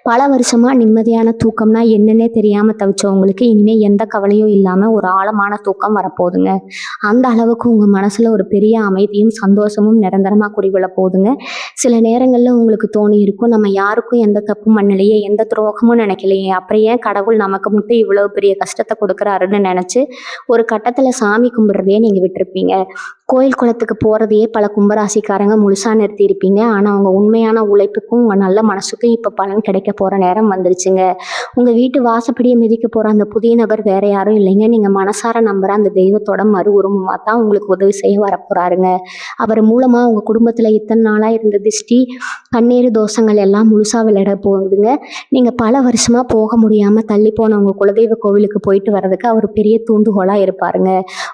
B: பல வருஷமாக நிம்மதியான தூக்கம்னா என்னன்னே தெரியாமல் தவிச்சவங்களுக்கு இனிமேல் எந்த கவலையும் இல்லாமல் ஒரு ஆழமான தூக்கம் வரப்போகுதுங்க. அந்த அளவுக்கு உங்கள் மனசில் ஒரு பெரிய அமைதியும் சந்தோஷமும் நிரந்தரமாக குடிகொள்ள போகுதுங்க. சில நேரங்களில் உங்களுக்கு தோணி இருக்கும், நம்ம யாருக்கும் எந்த தப்பும் பண்ணலையே, எந்த துரோகமும் நினைக்கலையே, அப்புறம் ஏன் கடவுள் நமக்கு மட்டும் இவ்வளோ பெரிய கஷ்டத்தை கொடுக்குறாருன்னு நினச்சி ஒரு கட்டத்தில் சாமி கும்பிட்றதையே நீங்கள் விட்டுருப்பீங்க. கோயில் குளத்துக்கு போகிறதையே பல கும்பராசிக்காரங்க முழுசாக நிறுத்தி இருப்பீங்க. ஆனால் அவங்க உண்மையான உழைப்புக்கும் உங்கள் நல்ல மனசுக்கும் இப்போ பலன் கிடைக்க போகிற நேரம் வந்துருச்சுங்க. உங்கள் வீட்டு வாசப்படியை மிதிக்க போகிற அந்த புதிய நபர் வேற யாரும் இல்லைங்க. நீங்கள் மனசார நம்புகிற அந்த தெய்வத்தோட மறு உருவமாக தான் உங்களுக்கு உதவி செய்ய வரப்போகிறாருங்க. அவர் மூலமாக உங்கள் குடும்பத்தில் இத்தனை நாளாக இருந்த திஷ்டி, கண்ணீர் தோஷங்கள் எல்லாம் முழுசாக விளையாட போகுதுங்க. நீங்கள் பல வருஷமாக போக முடியாமல் தள்ளி போன உங்கள் குலதெய்வ கோவிலுக்கு போயிட்டு வர்றதுக்கு அவர் பெரிய தூண்டுகோலாக இருப்பாருங்க.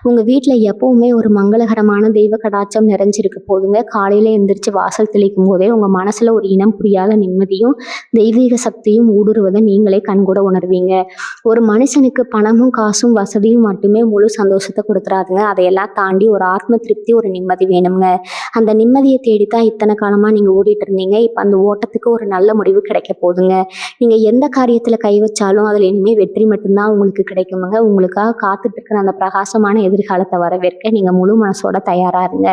B: உங்கள் வீட்டில் எப்பவுமே ஒரு மங்களகரமான தெய்வ கடாட்சம் நிறைஞ்சிருக்கு போதுங்க. காலையில் எந்திரிச்சு வாசல் தெளிக்கும் போதே உங்கள் மனசில் ஒரு இனம் புரியாத நிம்மதியும் தெய்வீக சக்தியும் ஊடுருவதை நீங்களே கண்கூட உணர்வீங்க. ஒரு மனுஷனுக்கு பணமும் காசும் வசதியும் மட்டுமே முழு சந்தோஷத்தை கொடுத்துறாதுங்க. அதையெல்லாம் தாண்டி ஒரு ஆத்ம திருப்தி, ஒரு நிம்மதி வேணுங்க. அந்த நிம்மதியை தேடித்தான் இத்தனை காலமாக நீங்கள் ஓடிட்டு இருந்தீங்க. இப்போ அந்த ஓட்டத்துக்கு ஒரு நல்ல முடிவு கிடைக்க போகுதுங்க. நீங்கள் எந்த காரியத்தில் கை வச்சாலும் அதில் இனிமேல் வெற்றி மட்டும்தான் உங்களுக்கு கிடைக்குமுங்க. உங்களுக்காக காத்துட்டு இருக்கிற அந்த பிரகாசமான எதிர்காலத்தை வரவேற்க நீங்கள் முழு மனசோட தயாராக இருங்க.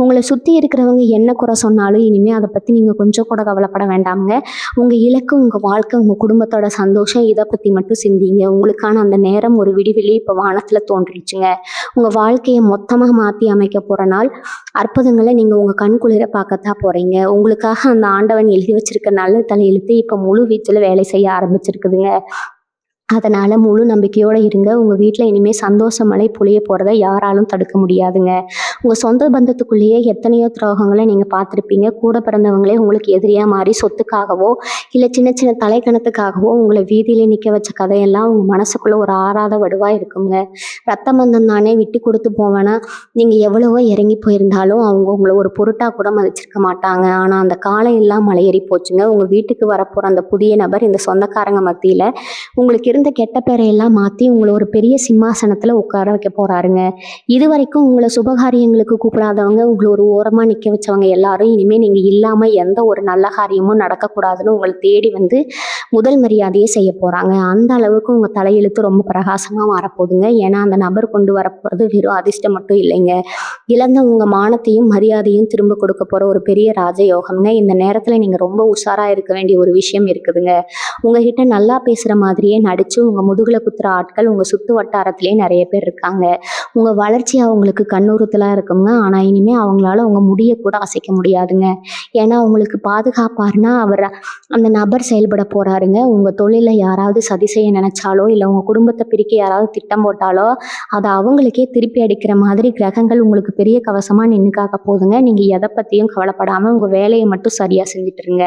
B: உங்களை சுற்றி இருக்கிறவங்க என்ன குறை சொன்னாலும் இனிமேல் அதை பற்றி நீங்கள் கொஞ்சம் கூட கவலைப்பட வேண்டாமுங்க. உங்கள் இலக்கு, உங்கள் வாழ்க்கை, உங்கள் குடும்பத்தோட சந்தோஷம், இதை பற்றி மட்டும் சிந்திங்க. உங்களுக்கான அந்த நேரம் ஒரு விடிவெளி இப்போ வானத்தில் தோன்றிடுச்சுங்க. உங்கள் வாழ்க்கையை மொத்தமாக மாற்றி அமைக்க போகிற நாள், அற்புதங்களை நீங்கள் உங்கள் கண் குளிர பார்க்கத்தான் போகிறீங்க. உங்களுக்காக அந்த ஆண்டவன் எழுதி வச்சிருக்க நல்ல தலையெழுத்து இப்போ முழு வீச்சில் வேலை செய்ய ஆரம்பிச்சிருக்குதுங்க. அதனால் முழு நம்பிக்கையோடு இருங்க. உங்கள் வீட்டில் இனிமேல் சந்தோஷ மழை பொழிய போகிறத யாராலும் தடுக்க முடியாதுங்க. உங்கள் சொந்த பந்தத்துக்குள்ளேயே எத்தனையோ துரோகங்களை நீங்கள் பார்த்துருப்பீங்க. கூட பிறந்தவங்களே உங்களுக்கு எதிரியாக மாறி சொத்துக்காகவோ இல்லை சின்ன சின்ன தலைக்கணத்துக்காகவோ உங்களை வீதியிலே நிற்க வச்ச கதையெல்லாம் உங்கள் மனசுக்குள்ளே ஒரு ஆறாத வடுவாக இருக்குங்க. ரத்த பந்தம் தானே, விட்டு கொடுத்து போவேன்னா நீங்கள் எவ்வளவோ இறங்கி போயிருந்தாலும் அவங்க உங்களை ஒரு பொருட்டாக கூட மதிச்சிருக்க மாட்டாங்க. ஆனால் அந்த காலம் எல்லாம் மலையேறி போச்சுங்க. உங்கள் வீட்டுக்கு வரப்போகிற அந்த புதிய நபர் இந்த சொந்தக்காரங்க மத்தியில் உங்களுக்கு இருந்த கெட்ட பேரையெல்லாம் மாற்றி உங்களை ஒரு பெரிய சிம்மாசனத்தில் உட்கார வைக்க போகிறாருங்க. இது வரைக்கும் உங்களை சுபகாரியங்களுக்கு கூப்பிடாதவங்க, உங்களை ஒரு ஓரமாக நிற்க வச்சவங்க எல்லாரும் இனிமேல் நீங்கள் இல்லாமல் எந்த ஒரு நல்ல காரியமும் நடக்கக்கூடாதுன்னு உங்களை தேடி வந்து முதல் மரியாதையை செய்ய போகிறாங்க. அந்த அளவுக்கு உங்கள் தலையெழுத்து ரொம்ப பிரகாசமாக மாறப்போகுதுங்க. ஏன்னா அந்த நபர் கொண்டு வரப்போகிறது வெறும் அதிர்ஷ்டம் மட்டும் இல்லைங்க, இழந்த உங்கள் மானத்தையும் மரியாதையும் திரும்ப கொடுக்க போகிற ஒரு பெரிய ராஜயோகம்ங்க. இந்த நேரத்தில் நீங்கள் ரொம்ப உஷாராக இருக்க வேண்டிய ஒரு விஷயம் இருக்குதுங்க. உங்ககிட்ட நல்லா பேசுகிற மாதிரியே நடிச்சு வச்சு உங்கள் முதுகில் குத்துற ஆட்கள் உங்கள் சுற்று வட்டாரத்திலே நிறைய பேர் இருக்காங்க. உங்கள் வளர்ச்சி அவங்களுக்கு கண்ணுறுத்தலாக இருக்குங்க. ஆனால் இனிமேல் அவங்களால உங்கள் முடியை கூட அசைக்க முடியாதுங்க. ஏன்னா உங்களுக்கு பாதுகாப்பாருன்னா அந்த நபர் செயல்பட போகிறாருங்க. உங்கள் தொழிலில் யாராவது சதி செய்ய நினச்சாலோ இல்லை உங்கள் குடும்பத்தை பிரிக்க யாராவது திட்டம் போட்டாலோ அதை அவங்களுக்கே திருப்பி அடிக்கிற மாதிரி கிரகங்கள் உங்களுக்கு பெரிய கவசமாக நின்று காக்க போகுதுங்க. நீங்கள் எதை பற்றியும் கவலைப்படாமல் உங்கள் வேலையை மட்டும் சரியாக செஞ்சுட்டுருங்க.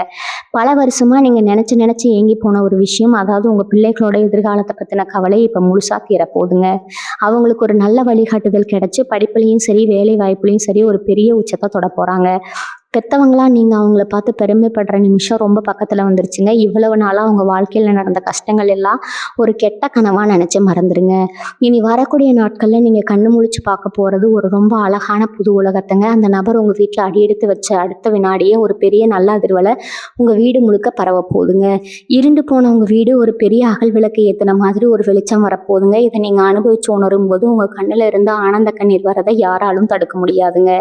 B: பல வருஷமாக நீங்கள் நினச்சி ஏங்கி போன ஒரு விஷயம், அதாவது உங்கள் பிள்ளைகளோட எதிர்காலத்தை பற்றின கவலை இப்போ முழுசாக தீரப்போகுதுங்க. அவங்களுக்கு ஒரு நல்ல வழிகாட்டுதல் கிடைச்சி படிப்புலையும் சரி வேலை வாய்ப்புலையும் சரி ஒரு பெரிய உச்சத்தை தொட போகிறாங்க. பெற்றவங்களா நீங்கள் அவங்கள பார்த்து பெருமைப்படுற நிமிஷம் ரொம்ப பக்கத்தில் வந்துருச்சுங்க. இவ்வளவு நாளாக அவங்க வாழ்க்கையில் நடந்த கஷ்டங்கள் எல்லாம் ஒரு கெட்ட கனவாக நினச்சி மறந்துடுங்க. இனி வரக்கூடிய நாட்களில் நீங்கள் கண்ணு முழிச்சு பார்க்க போகிறது ஒரு ரொம்ப அழகான புது உலகத்தைங்க. அந்த நபர் உங்கள் வீட்டில் அடியெடுத்து வச்ச அடுத்த வினாடியே ஒரு பெரிய நல்ல அதிர்வலை உங்கள் வீடு முழுக்க பரவ போகுதுங்க. இருண்டு போன உங்கள் வீடு ஒரு பெரிய அகல் விளக்கு ஏற்றின மாதிரி ஒரு வெளிச்சம் வரப்போகுதுங்க. இதை நீங்கள் அனுபவிச்சு உணரும் போது உங்கள் கண்ணில் இருந்து ஆனந்த கண்ணீர் வரதை யாராலும் தடுக்க முடியாதுங்க.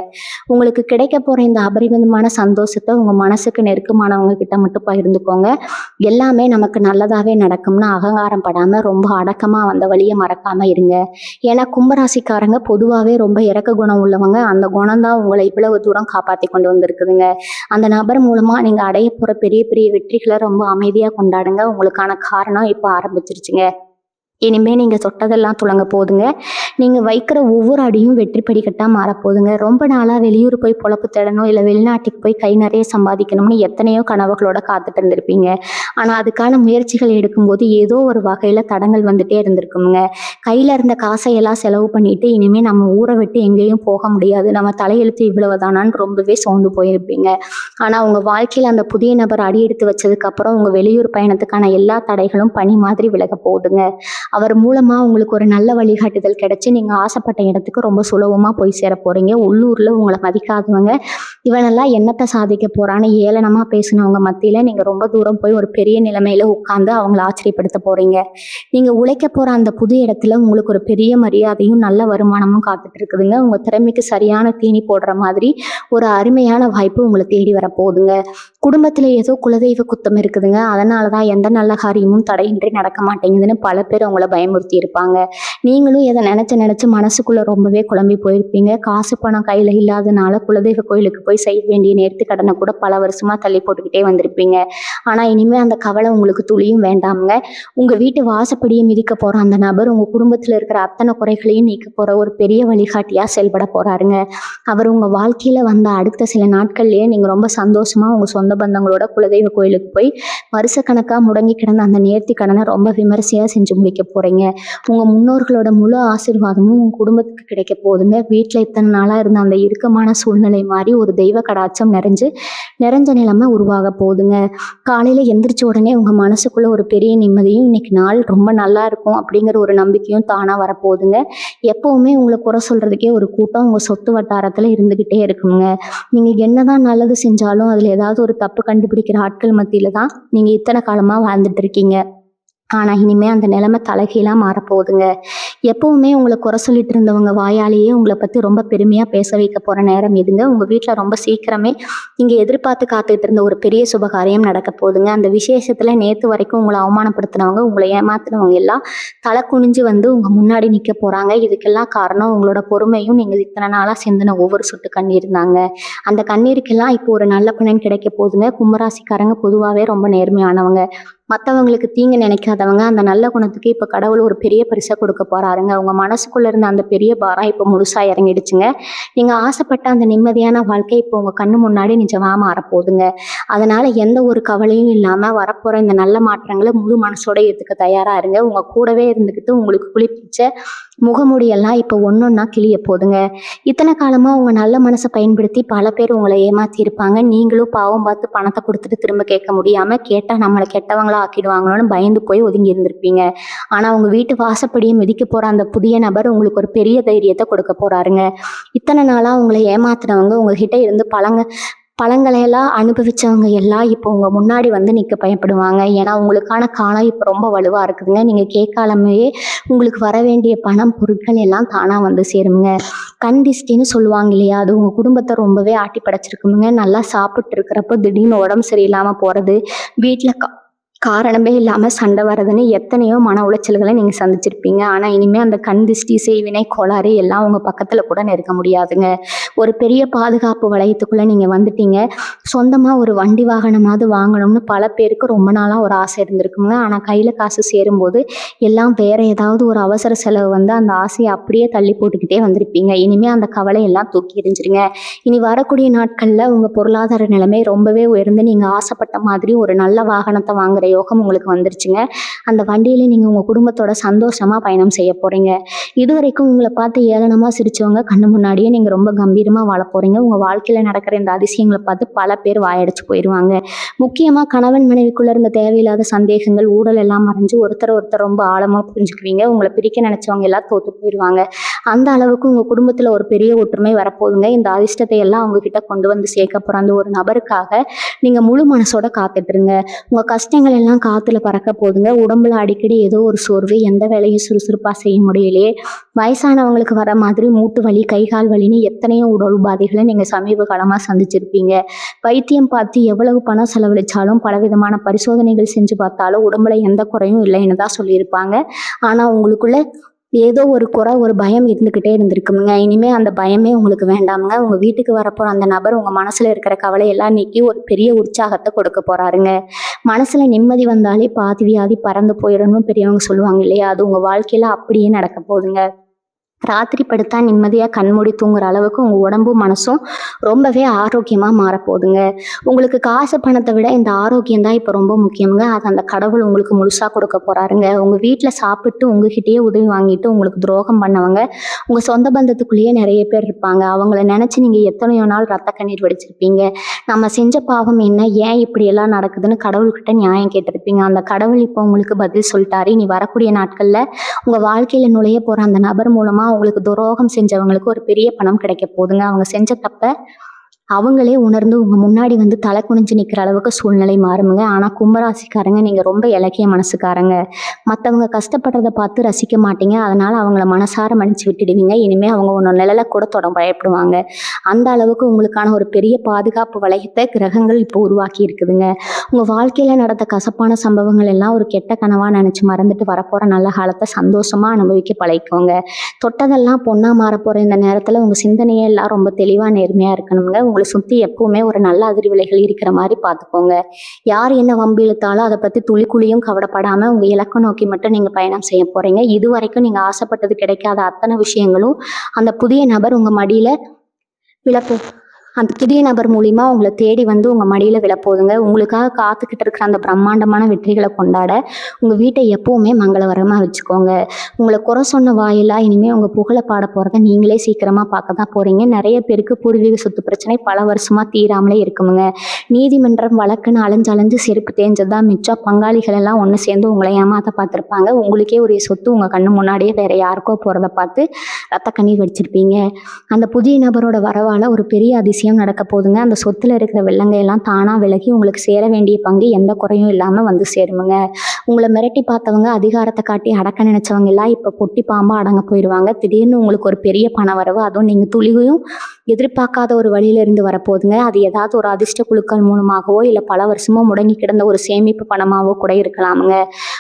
B: உங்களுக்கு கிடைக்க போகிற இந்த அபரிமிதமான சந்தோஷத்தை உங்கள் மனசுக்கு நெருக்கமானவங்க கிட்ட மட்டும் பகிர்ந்துக்கோங்க. எல்லாமே நமக்கு நல்லதாகவே நடக்கும்னு அகங்காரம் படாமல் ரொம்ப அடக்கமாக வந்த வழியை மறக்காமல் இருங்க. ஏன்னா கும்பராசிக்காரங்க பொதுவாகவே ரொம்ப இறக்க குணம் உள்ளவங்க. அந்த குணம் தான் உங்களை இவ்வளவு தூரம் காப்பாற்றி கொண்டு வந்திருக்குதுங்க. அந்த நபர் மூலமாக நீங்கள் அடைய போகிற பெரிய பெரிய வெற்றிகளை ரொம்ப அமைதியாக கொண்டாடுங்க. உங்களுக்கான காரணம் இப்போ ஆரம்பிச்சிருச்சுங்க. இனிமேல் நீங்கள் தொட்டதெல்லாம் துளங்க போகுதுங்க. நீங்கள் வைக்கிற ஒவ்வொரு அடியும் வெற்றி படிக்கட்டாக மாறப்போகுதுங்க. ரொம்ப நாளாக வெளியூர் போய் பொழப்பு தேடணும் இல்லை வெளிநாட்டுக்கு போய் கை நிறைய சம்பாதிக்கணும்னு எத்தனையோ கனவுகளோட காத்துட்டு இருந்திருப்பீங்க. ஆனால் அதுக்கான முயற்சிகள் எடுக்கும்போது ஏதோ ஒரு வகையில் தடங்கள் வந்துட்டே இருந்திருக்குங்க. கையில் இருந்த காசையெல்லாம் செலவு பண்ணிட்டு இனிமேல் நம்ம ஊரை விட்டு எங்கேயும் போக முடியாது, நம்ம தலையெழுத்து இவ்வளவுதானான்னு ரொம்பவே சோர்ந்து போயிருப்பீங்க. ஆனால் உங்கள் வாழ்க்கையில் அந்த புதிய நபர் அடி எடுத்து வச்சதுக்கப்புறம் உங்கள் வெளியூர் பயணத்துக்கான எல்லா தடைகளும் பனி மாதிரி விலக போகுதுங்க. அவர் மூலமாக உங்களுக்கு ஒரு நல்ல வழிகாட்டுதல் கிடைச்சி நீங்கள் ஆசைப்பட்ட இடத்துக்கு ரொம்ப சுலபமாக போய் சேர போகிறீங்க. உள்ளூரில் உங்களை மதிக்காதவங்க இவனெல்லாம் என்னத்தை சாதிக்க போகிறான்னு ஏளனமாக பேசினவங்க மத்தியில் நீங்கள் ரொம்ப தூரம் போய் ஒரு பெரிய நிலைமையில் உட்காந்து அவங்கள ஆச்சரியப்படுத்த போகிறீங்க. நீங்கள் உழைக்க போகிற அந்த புது இடத்துல உங்களுக்கு ஒரு பெரிய மரியாதையும் நல்ல வருமானமும் காத்துட்டு இருக்குதுங்க. உங்கள் திறமைக்கு சரியான தீனி போடுற மாதிரி ஒரு அருமையான வாய்ப்பு உங்களை தேடி வரப்போகுதுங்க. குடும்பத்தில் ஏதோ குலதெய்வ குத்தம் இருக்குதுங்க, அதனால தான் எந்த நல்ல காரியமும் தடையின்றி நடக்க மாட்டேங்குதுன்னு பல பேர் உங்களை பயமுறுத்தி இருப்பாங்க. நீங்களும் இதை நினச்சி மனசுக்குள்ளே ரொம்பவே குழம்பி போயிருப்பீங்க. காசு பணம் கையில் இல்லாதனால குலதெய்வ கோயிலுக்கு போய் செய்ய வேண்டிய நேர்த்தி கடனை கூட பல வருஷமாக தள்ளி போட்டுக்கிட்டே வந்திருப்பீங்க. ஆனால் இனிமேல் அந்த கவலை உங்களுக்கு துளியும் வேண்டாமுங்க. உங்கள் வீட்டு வாசப்படியை மிதிக்க போகிற அந்த நபர் உங்கள் குடும்பத்தில் இருக்கிற அத்தனை குறைகளையும் நீக்க போகிற ஒரு பெரிய வழிகாட்டியாக செயல்பட போகிறாருங்க. அவர் உங்கள் வாழ்க்கையில் வந்த அடுத்த சில நாட்கள்லேயே நீங்கள் ரொம்ப சந்தோஷமாக உங்கள் சொந்த பந்தங்களோட குலதெய்வ கோயிலுக்கு போய் வருஷக்கணக்காக முடங்கி கிடந்த அந்த நேர்த்தி கடனை ரொம்ப விமரிசையாக செஞ்சு முடிக்க போகிறீங்க. உங்கள் முன்னோர்களோட முழு ஆசீர்வாதமும் உங்கள் குடும்பத்துக்கு கிடைக்க போகுதுங்க. வீட்டில் இத்தனை நாளாக இருந்த அந்த இறுக்கமான சூழ்நிலை மாதிரி ஒரு தெய்வ கடாட்சம் நிறைஞ்ச நிலைமை உருவாக போகுதுங்க. காலையில் எந்திரிச்ச உடனே உங்கள் மனசுக்குள்ளே ஒரு பெரிய நிம்மதியும் இன்னைக்கு நாள் ரொம்ப நல்லா இருக்கும் அப்படிங்கிற ஒரு நம்பிக்கையும் தானாக வரப்போகுதுங்க. எப்போவுமே உங்களை குறை சொல்கிறதுக்கே ஒரு கூட்டம் உங்கள் சொத்து வட்டாரத்தில் இருந்துக்கிட்டே இருக்குங்க. நீங்கள் என்னதான் நல்லது செஞ்சாலும் அதில் ஏதாவது ஒரு தப்பு கண்டுபிடிக்கிற ஆட்கள் மத்தியில் தான் நீங்கள் இத்தனை காலமாக வாழ்ந்துட்டு இருக்கீங்க. ஆனால் இனிமேல் அந்த நிலைமை தலைகீழாக மாறப்போகுதுங்க. எப்போவுமே உங்களை குறை சொல்லிட்டு இருந்தவங்க வாயாலேயே உங்களை பற்றி ரொம்ப பெருமையாக பேச வைக்க போகிற நேரம் இதுங்க. உங்கள் வீட்டில் ரொம்ப சீக்கிரமே நீங்கள் எதிர்பார்த்து காத்துக்கிட்டு இருந்த ஒரு பெரிய சுபகாரியம் நடக்க போகுதுங்க. அந்த விசேஷத்தில் நேற்று வரைக்கும் உங்களை அவமானப்படுத்தினவங்க, உங்களை ஏமாத்தினவங்க எல்லாம் தலை குனிஞ்சு வந்து உங்கள் முன்னாடி நிற்க போகிறாங்க. இதுக்கெல்லாம் காரணம் உங்களோட பொறுமையும் நீங்கள் இத்தனை நாளாக சிந்தின ஒவ்வொரு சொட்டு கண்ணீர் தாங்க. அந்த கண்ணீருக்கெல்லாம் இப்போ ஒரு நல்ல பலன் கிடைக்க போகுதுங்க. கும்பராசிக்காரங்க பொதுவாகவே ரொம்ப நேர்மையானவங்க. மற்றவங்களுக்கு தீங்கு நினைக்காதவங்க. அந்த நல்ல குணத்துக்கு இப்போ கடவுள் ஒரு பெரிய பரிசை கொடுக்க போகிறாருங்க. உங்கள் மனசுக்குள்ளே இருந்த அந்த பெரிய பாரம் இப்போ முழுசாக இறங்கிடுச்சுங்க. நீங்கள் ஆசைப்பட்ட அந்த நிம்மதியான வாழ்க்கை இப்போ உங்கள் கண்ணு முன்னாடி நிஜமாக மாறப்போகுதுங்க. அதனால் எந்த ஒரு கவலையும் இல்லாமல் வரப்போகிற இந்த நல்ல மாற்றங்களை முழு மனசோட ஏற்றுக்க தயாராக இருங்க. உங்கள் கூடவே இருந்துக்கிட்டு உங்களுக்கு குளிப்பிச்ச முகமூடியெல்லாம் இப்போ ஒன்றொன்னா கிளிய போதுங்க. இத்தனை காலமாக உங்கள் நல்ல மனசை பயன்படுத்தி பல பேர் உங்களை ஏமாற்றி இருப்பாங்க. நீங்களும் பாவம் பார்த்து பணத்தை கொடுத்துட்டு திரும்ப கேட்க முடியாமல், கேட்டால் நம்மளை கெட்டவங்களா ஆக்கிடுவாங்களோன்னு பயந்து போய் ஒதுங்கி இருந்திருப்பீங்க. ஆனால் உங்கள் வீட்டு வாசப்படியை மிதிக்க போகிற அந்த புதிய நபர் உங்களுக்கு ஒரு பெரிய தைரியத்தை கொடுக்க போகிறாருங்க. இத்தனை நாளாக உங்களை ஏமாத்துனவங்க, உங்ககிட்ட இருந்து பழங்களையெல்லாம் அனுபவித்தவங்க எல்லாம் இப்போ உங்கள் முன்னாடி வந்து நிற்க பயப்படுவாங்க. ஏன்னா உங்களுக்கான காலம் இப்போ ரொம்ப வலுவாக இருக்குதுங்க. நீங்கள் கேட்காலமையே உங்களுக்கு வர வேண்டிய பணம் பொருட்கள் எல்லாம் தானாக வந்து சேருங்க. கண் திஷ்டின்னு சொல்லுவாங்க இல்லையா, அது உங்கள் குடும்பத்தை ரொம்பவே ஆட்டி படைச்சிருக்குங்க. நல்லா சாப்பிட்டு இருக்கிறப்போ திடீர்னு உடம்பு சரியில்லாமல் போகிறது, வீட்டில் காரணமே இல்லாமல் சண்டை வர்றதுன்னு எத்தனையோ மன உளைச்சல்களை நீங்கள் சந்திச்சிருப்பீங்க. ஆனால் இனிமேல் அந்த கண் திஷ்டி, செய்வினை, கோளாறு எல்லாம் உங்கள் பக்கத்தில் கூட நெருங்க முடியாதுங்க. ஒரு பெரிய பாதுகாப்பு வளையத்துக்குள்ளே நீங்கள் வந்துட்டீங்க. சொந்தமாக ஒரு வண்டி வாகனமாவது வாங்கணும்னு பல பேருக்கு ரொம்ப நாளாக ஒரு ஆசை இருந்திருக்குங்க. ஆனால் கையில் காசு சேரும்போது எல்லாம் வேற ஏதாவது ஒரு அவசர செலவு வந்து அந்த ஆசையை அப்படியே தள்ளி போட்டுக்கிட்டே வந்திருப்பீங்க. இனிமேல் அந்த கவலையெல்லாம் தூக்கி எறிஞ்சிருங்க. இனி வரக்கூடிய நாட்களில் உங்கள் பொருளாதார நிலைமை ரொம்பவே உயர்ந்து நீங்கள் ஆசைப்பட்ட மாதிரி ஒரு நல்ல வாகனத்தை வாங்குற யோகம் உங்களுக்கு வந்துருச்சுங்க. அந்த வண்டியில நீங்க உங்க குடும்பத்தோட சந்தோஷமா பயணம் செய்ய போறீங்க. இதுவரைக்கும் உங்களை பார்த்து ஏளனமா சிரிச்சவங்க கண்ணு முன்னாடியே நீங்க ரொம்ப கம்பீரமா வாழ போறீங்க. உங்க வாழ்க்கையில நடக்கிற இந்த அதிசயங்களை பார்த்து பல பேர் வாயடிச்சு போயிடுவாங்க. முக்கியமா கணவன் மனைவிக்குள்ள இருந்த தேவையில்லாத சந்தேகங்கள், ஊழல் எல்லாம் மறைஞ்சு ஒருத்தர் ரொம்ப ஆழமா புரிஞ்சுக்குவீங்க. உங்களை பிரிக்க நினைச்சவங்க எல்லாம் தோத்து போயிடுவாங்க. அந்த அளவுக்கு உங்க குடும்பத்துல ஒரு பெரிய ஒற்றுமை வரப்போகுதுங்க. இந்த அதிர்ஷ்டத்தை எல்லாம் அவங்க கிட்ட கொண்டு வந்து சேர்க்க போற அந்த ஒரு நபருக்காக நீங்க முழு மனசோட காத்துட்டுருங்க. உங்க கஷ்டங்கள் எல்லாம் காத்துல பறக்க போதுங்க. உடம்புல அடிக்கடி ஏதோ ஒரு சோர்வு, எந்த வேலையும் சுறுசுறுப்பா செய்ய முடியலையே, வயசானவங்களுக்கு வர மாதிரி மூட்டு வலி, கை கால் வலின்னு எத்தனையோ உடல் உபாதைகளை நீங்க சமீப காலமா சந்திச்சிருப்பீங்க. வைத்தியம் பார்த்து எவ்வளவு பணம் செலவழிச்சாலும், பலவிதமான பரிசோதனைகள் செஞ்சு பார்த்தாலும் உடம்புல எந்த குறையும் இல்லைன்னு தான் சொல்லியிருப்பாங்க. ஆனா உங்களுக்குள்ள ஏதோ ஒரு குறை, ஒரு பயம் இருந்துக்கிட்டே இருந்திருக்குங்க. இனிமே அந்த பயமே உங்களுக்கு வேண்டாமுங்க. உங்க வீட்டுக்கு வரப்போற அந்த நபர் உங்க மனசுல இருக்கிற கவலையெல்லாம் நீக்கி ஒரு பெரிய உற்சாகத்தை கொடுக்க போறாருங்க. மனசுல நிம்மதி வந்தாலே பாதி வியாதி பறந்து போயிடணும்னு பெரியவங்க சொல்லுவாங்க இல்லையா? அது உங்க வாழ்க்கையில அப்படியே நடக்க போகுதுங்க. ராத்திரி படுத்தா நிம்மதியா கண்மூடி தூங்குற அளவுக்கு உங்க உடம்பும் மனசும் ரொம்பவே ஆரோக்கியமா மாறப்போகுதுங்க. உங்களுக்கு காசு பணத்தை விட இந்த ஆரோக்கியம் தான் இப்போ ரொம்ப முக்கியங்க. அது அந்த கடவுள் உங்களுக்கு முழுசா கொடுக்க போறாருங்க. உங்க வீட்டில் சாப்பிட்டு உங்ககிட்டயே உதவி வாங்கிட்டு உங்களுக்கு துரோகம் பண்ணவங்க உங்க சொந்த பந்தத்துக்குள்ளேயே நிறைய பேர் இருப்பாங்க. அவங்கள நினைச்சு நீங்க எத்தனையோ நாள் ரத்த கண்ணீர் வடிச்சிருப்பீங்க. நம்ம செஞ்ச பாவம் என்ன, ஏன் இப்படி எல்லாம் நடக்குதுன்னு கடவுள்கிட்ட நியாயம் கேட்டிருப்பீங்க. அந்த கடவுள் இப்போ உங்களுக்கு பதில் சொல்லிட்டாரு. இனி வரக்கூடிய நாட்கள்ல உங்க வாழ்க்கையில நுழைய போற அந்த நபர் மூலமா உங்களுக்கு துரோகம் செஞ்சவங்களுக்கு ஒரு பெரிய பணம் கிடைக்க போகுதுங்க. அவங்க செஞ்ச தப்ப அவங்களே உணர்ந்து உங்க முன்னாடி வந்து தலை குனிஞ்சு நிற்கிற அளவுக்கு சூழ்நிலை மாறுமுங்க. ஆனால் கும்பராசிக்காரங்க நீங்கள் ரொம்ப இலக்கிய மனசுக்காரங்க. மற்றவங்க கஷ்டப்படுறத பார்த்து ரசிக்க மாட்டீங்க. அதனால அவங்கள மனசார மன்னிச்சு விட்டுடுவீங்க. இனிமேல் அவங்க ஒன்று நிழலை கூட தொட பயப்படுவாங்க. அந்த அளவுக்கு உங்களுக்கான ஒரு பெரிய பாதுகாப்பு வளையத்தை கிரகங்கள் இப்போ உருவாக்கி இருக்குதுங்க. உங்கள் வாழ்க்கையில் நடந்த கசப்பான சம்பவங்கள் எல்லாம் ஒரு கெட்ட கனவாக நினச்சி மறந்துட்டு வரப்போகிற நல்ல காலத்தை சந்தோஷமாக அனுபவிக்க பழகிக்கோங்க. தொட்டதெல்லாம் பொண்ணாக மாறப்போகிற இந்த நேரத்தில் உங்கள் சிந்தனையே எல்லாம் ரொம்ப தெளிவாக நேர்மையாக இருக்கணுங்க. உங்களை சுற்றி எப்பவுமே ஒரு நல்ல அதிர்வலைகள் இருக்கிற மாதிரி பார்த்துக்கோங்க. யார் என்ன வம்பு இழுத்தாலும் அதை பற்றி துளிக்குழியும் கவலைப்படாமல் உங்கள் இலக்கை நோக்கி மட்டும் நீங்கள் பயணம் செய்ய போகிறீங்க. இது வரைக்கும் நீங்கள் ஆசைப்பட்டது கிடைக்காத அத்தனை விஷயங்களும் அந்த புதிய நபர் உங்கள் மடியில் விழப்போ அந்த புதிய நபர் மூலிமா உங்களை தேடி வந்து உங்கள் மடியில் விழப்போகுதுங்க. உங்களுக்காக காத்துக்கிட்டு இருக்கிற அந்த பிரம்மாண்டமான வெற்றிகளை கொண்டாட உங்கள் வீட்டை எப்பவுமே மங்களகரமாக வச்சுக்கோங்க. உங்களை குறை சொன்ன வாயிலாக இனிமேல் உங்கள் புகழை பாட போகிறத நீங்களே சீக்கிரமாக பார்க்க தான் போகிறீங்க. நிறைய பேருக்கு பூர்வீக சொத்து பிரச்சனை பல வருஷமாக தீராமலே இருக்குமுங்க. நீதிமன்றம் வழக்குன்னு அலைஞ்சு செருப்பு தேஞ்சது தான் மிச்சம். பங்காளிகள் எல்லாம் ஒன்று சேர்ந்து உங்களை ஏமாற்ற பார்த்துருப்பாங்க. உங்களுக்கே ஒரு சொத்து உங்கள் கண்ணு முன்னாடியே வேற யாருக்கோ போகிறத பார்த்து ரத்த கண்ணீர் வடிச்சிருப்பீங்க. அந்த புதிய நபரோட வரவால் ஒரு பெரிய அதிசயம் நடக்க போகுதுங்க. அந்த சொத்துல இருக்கிற வெள்ளங்கையெல்லாம் தானா விலகி உங்களுக்கு சேர வேண்டிய பங்கு எந்த குறையும் இல்லாம வந்து சேருமுங்க. உங்களை மிரட்டி பார்த்தவங்க, அதிகாரத்தை காட்டி அடக்க நினைச்சவங்க எல்லாம் இப்ப பொட்டி பாம்பா அடங்க போயிடுவாங்க. திடீர்னு உங்களுக்கு ஒரு பெரிய பண வரவு, அதுவும் நீங்க துளிவையும் எதிர்பார்க்காத ஒரு வழியில இருந்து வரப்போகுதுங்க. அது ஏதாவது ஒரு அதிர்ஷ்ட குழுக்கள் மூலமாகவோ இல்லை பல வருஷமோ முடங்கி கிடந்த ஒரு சேமிப்பு பணமாகவோ கூட இருக்கலாமுங்க.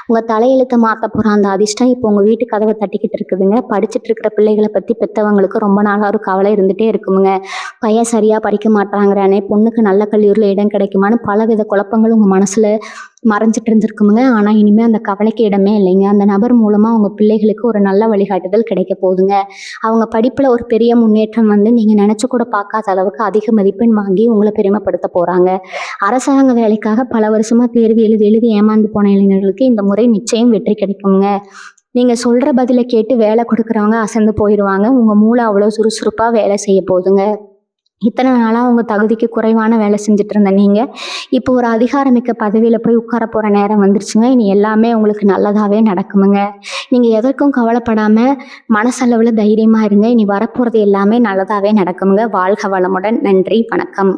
B: உங்க தலையெழுத்தை மாற்ற போற அந்த அதிர்ஷ்டம் இப்போ உங்க வீட்டு கதவை தட்டிக்கிட்டு இருக்குதுங்க. படிச்சுட்டு இருக்கிற பிள்ளைகளை பத்தி பெற்றவங்களுக்கு ரொம்ப நாளாக ஒரு கவலை இருந்துட்டே இருக்குமுங்க. பையன் சரியா படிக்க மாட்டாங்கிறானே, பொண்ணுக்கு நல்ல கல்லூரியில் இடம் கிடைக்குமான்னு பலவித குழப்பங்கள் உங்கள் மனசில் மறைஞ்சிட்டு இருந்திருக்குமுங்க. ஆனால் இனிமேல் அந்த கவலைக்கு இடமே இல்லைங்க. அந்த நபர் மூலமாக உங்கள் பிள்ளைகளுக்கு ஒரு நல்ல வழிகாட்டுதல் கிடைக்க போகுதுங்க. அவங்க படிப்பில் ஒரு பெரிய முன்னேற்றம் வந்து நீங்கள் நினச்சி கூட பார்க்காத அளவுக்கு அதிக மதிப்பெண் வாங்கி உங்களை பெருமைப்படுத்த போகிறாங்க. அரசாங்க வேலைக்காக பல வருஷமாக தேர்வு எழுதி ஏமாந்து போன இளைஞர்களுக்கு இந்த முறை நிச்சயம் வெற்றி கிடைக்குங்க. நீங்கள் சொல்கிற பதிலை கேட்டு வேலை கொடுக்குறவங்க அசந்து போயிடுவாங்க. உங்கள் மூளை அவ்வளோ சுறுசுறுப்பாக வேலை செய்ய போகுதுங்க. இத்தனை நாளாக உங்கள் தகுதிக்கு குறைவான வேலை செஞ்சுட்டு இருந்த நீங்கள் இப்போ ஒரு அதிகாரமிக்க பதவியில் போய் உட்கார போகிற நேரம் வந்துருச்சுங்க. இனி எல்லாமே உங்களுக்கு நல்லதாகவே நடக்குமுங்க. நீங்கள் எதற்கும் கவலைப்படாமல் மனசளவில் தைரியமாக இருங்க. இனி வரப்போகிறது எல்லாமே நல்லதாகவே நடக்குமுங்க. வாழ்க வளமுடன். நன்றி, வணக்கம்.